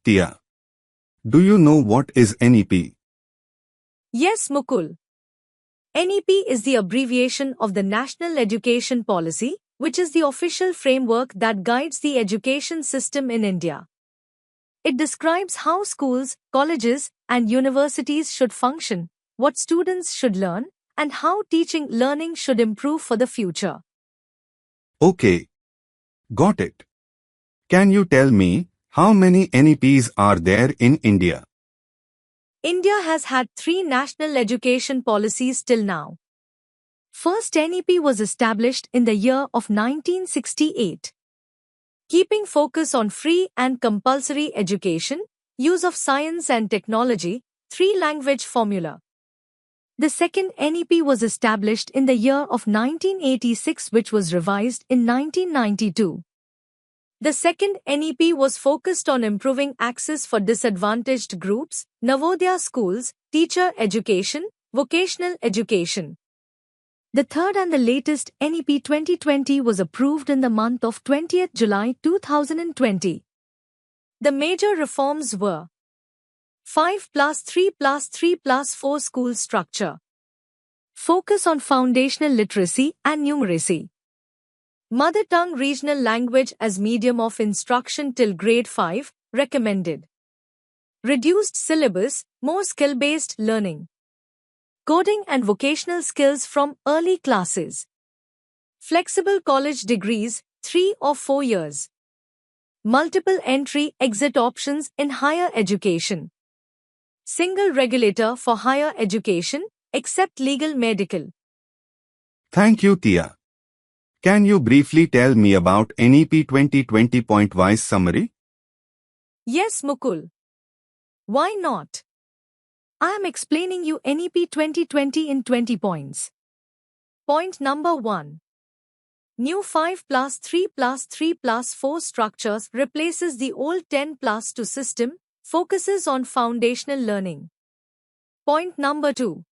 Tia, do you know what is NEP? Yes, Mukul. NEP is the abbreviation of the National Education Policy, which is the official framework that guides the education system in India. It describes how schools, colleges, and universities should function, what students should learn, and how teaching learning should improve for the future. Okay, got it. Can you tell me how many NEPs are there in India? India has had 3 national education policies till now. First NEP was established in the year of 1968. Keeping focus on free and compulsory education, use of science and technology, 3-language formula. The second NEP was established in the year of 1986, which was revised in 1992. The second NEP was focused on improving access for disadvantaged groups, Navodaya schools, teacher education, vocational education. The third and the latest NEP 2020 was approved in the month of 20th July 2020. The major reforms were 5+3+3+4 school structure, focus on foundational literacy and numeracy, Mother tongue regional language as medium of instruction till grade 5, recommended. Reduced syllabus, more skill-based learning. Coding and vocational skills from early classes. Flexible college degrees, 3 or 4 years. Multiple entry-exit options in higher education. Single regulator for higher education, except legal medical. Thank you, Tia. Can you briefly tell me about NEP 2020 point-wise summary? Yes, Mukul. Why not? I am explaining you NEP 2020 in 20 points. Point number 1. New 5+3+3+4 structures replaces the old 10+2 system, focuses on foundational learning. Point number 2.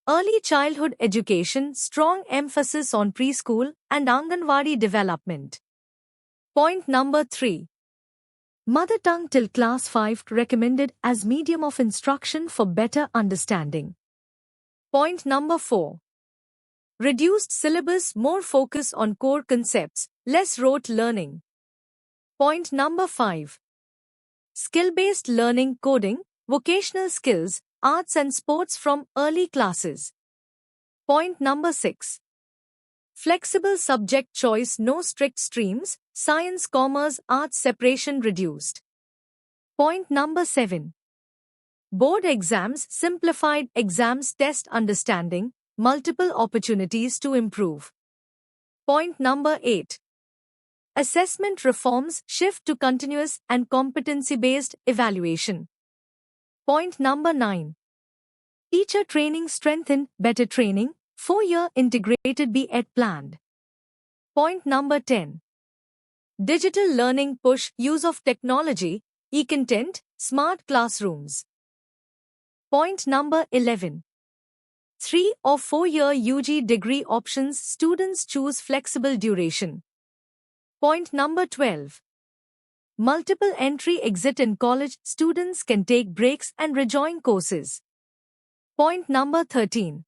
Early childhood education, strong emphasis on preschool and Anganwadi development. Point number 3. Mother tongue till class 5 recommended as medium of instruction for better understanding. Point number 4. Reduced syllabus, more focus on core concepts, less rote learning. Point number 5. Skill-based learning, coding, vocational skills, arts and sports from early classes. Point number 6. Flexible subject choice, no strict streams, science, commerce, arts separation reduced. Point number 7. Board exams, simplified exams, test understanding, multiple opportunities to improve. Point number 8. Assessment reforms, shift to continuous and competency-based evaluation. Point number 9. Teacher training strengthened, better training, 4-year integrated B.Ed planned. Point number 10. Digital learning push, use of technology, e-content, smart classrooms. Point number 11. 3 or 4-year UG degree options, students choose flexible duration. Point number 12. Multiple entry-exit in college, students can take breaks and rejoin courses. Point number 13.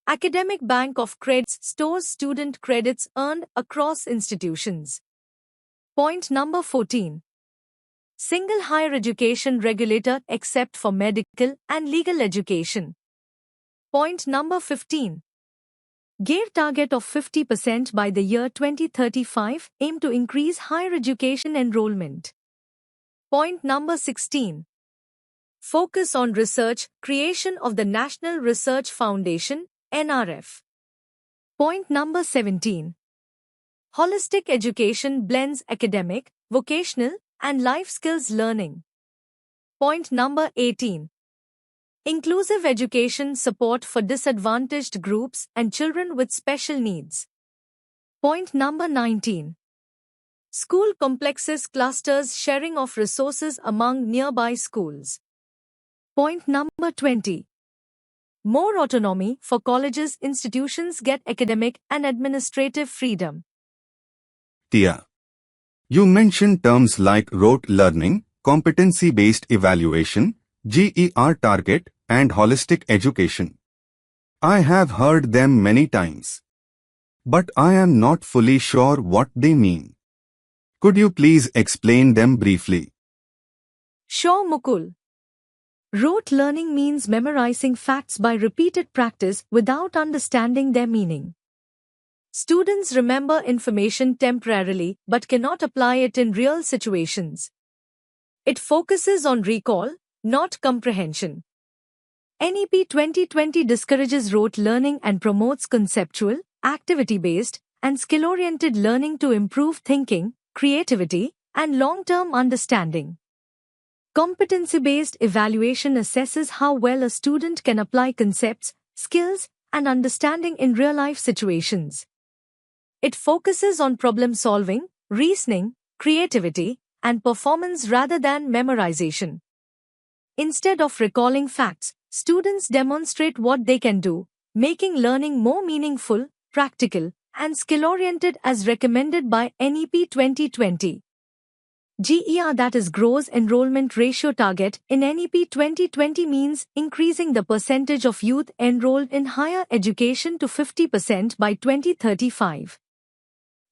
Academic bank of credits stores student credits earned across institutions. Point number 14. Single higher education regulator except for medical and legal education. Point number 15. GAIR target of 50% by the year 2035, aim to increase higher education enrollment. Point number 16. Focus on research, creation of the National Research Foundation, NRF. Point number 17. Holistic education blends academic, vocational, and life skills learning. Point number 18. Inclusive education support for disadvantaged groups and children with special needs. Point number 19. School complexes clusters sharing of resources among nearby schools. Point number 20. More autonomy for colleges, institutions get academic and administrative freedom. Tia, you mentioned terms like rote learning. competency-based evaluation, GER target, and holistic education. I have heard them many times. But I am not fully sure what they mean. Could you please explain them briefly? Sure, Mukul. Rote learning means memorizing facts by repeated practice without understanding their meaning. Students remember information temporarily but cannot apply it in real situations. It focuses on recall, not comprehension. NEP 2020 discourages rote learning and promotes conceptual, activity-based, and skill-oriented learning to improve thinking, creativity, and long-term understanding. Competency-based evaluation assesses how well a student can apply concepts, skills, and understanding in real-life situations. It focuses on problem-solving, reasoning, creativity, and performance rather than memorization. Instead of recalling facts, students demonstrate what they can do, making learning more meaningful, practical, and skill-oriented as recommended by NEP 2020. GER, that is Gross Enrollment Ratio target, in NEP 2020 means increasing the percentage of youth enrolled in higher education to 50% by 2035.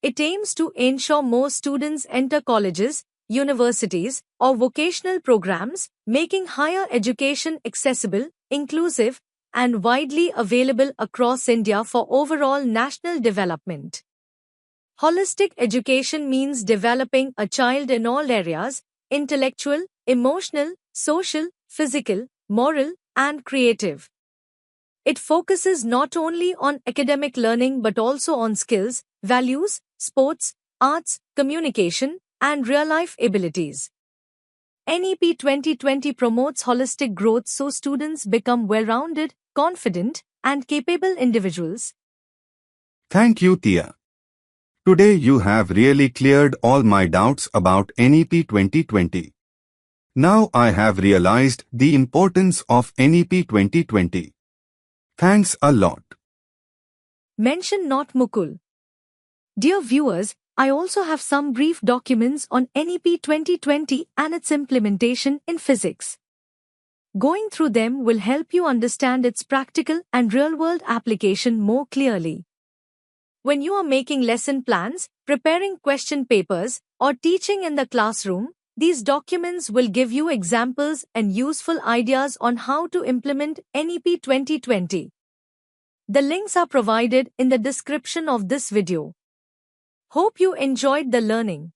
It aims to ensure more students enter colleges, universities, or vocational programs, making higher education accessible, inclusive, and widely available across India for overall national development. Holistic education means developing a child in all areas: intellectual, emotional, social, physical, moral, and creative. It focuses not only on academic learning but also on skills, values, sports, arts, communication, and real-life abilities. NEP 2020 promotes holistic growth so students become well-rounded, confident, and capable individuals. Thank you, Tia. Today you have really cleared all my doubts about NEP 2020. Now I have realized the importance of NEP 2020. Thanks a lot. Mention not, Mukul. Dear viewers, I also have some brief documents on NEP 2020 and its implementation in physics. Going through them will help you understand its practical and real-world application more clearly. When you are making lesson plans, preparing question papers, or teaching in the classroom, these documents will give you examples and useful ideas on how to implement NEP 2020. The links are provided in the description of this video. Hope you enjoyed the learning.